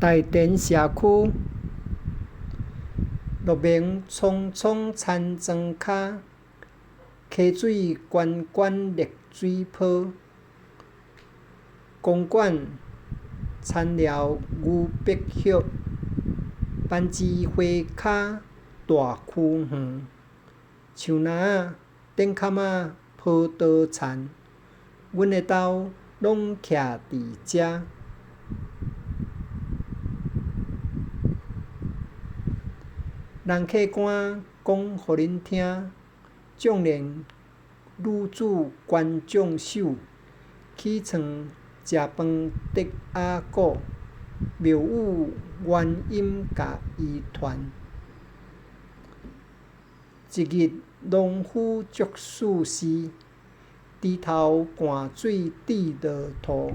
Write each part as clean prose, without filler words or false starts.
台电社区路面苍苍田庄脚，溪水潶潶绿水泡。公馆田寮牛鼻叶，番薯花脚大区园。树林顶坎仔抱稻田，阮的兜拢徛伫遮。人客官讲互恁听，壮年女子关将手，起床食饭得鸭骨，庙宇原音甲伊传。一日农夫作事时，低头灌水滴落土，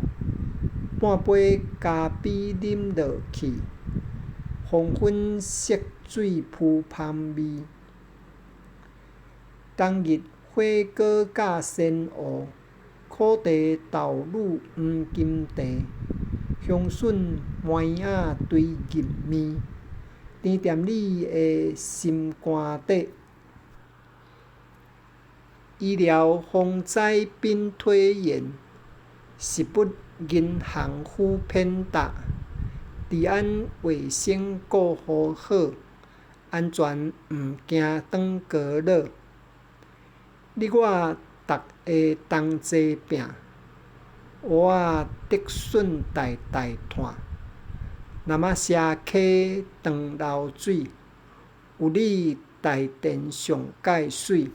半杯咖啡啉落去，黄昏色水浮香味。冬日火锅甲鲜芋，苦茶豆乳黄金茶，香笋糜仔对入面，甜踮你的心肝底。医疗风采并推演，实不银行府偏大，治安卫生顾好好，安全毋惊当高佬。你我逐下同齐拼，蚵仔竹笋代代炭。南仔社溪长流水，有你台电上界水。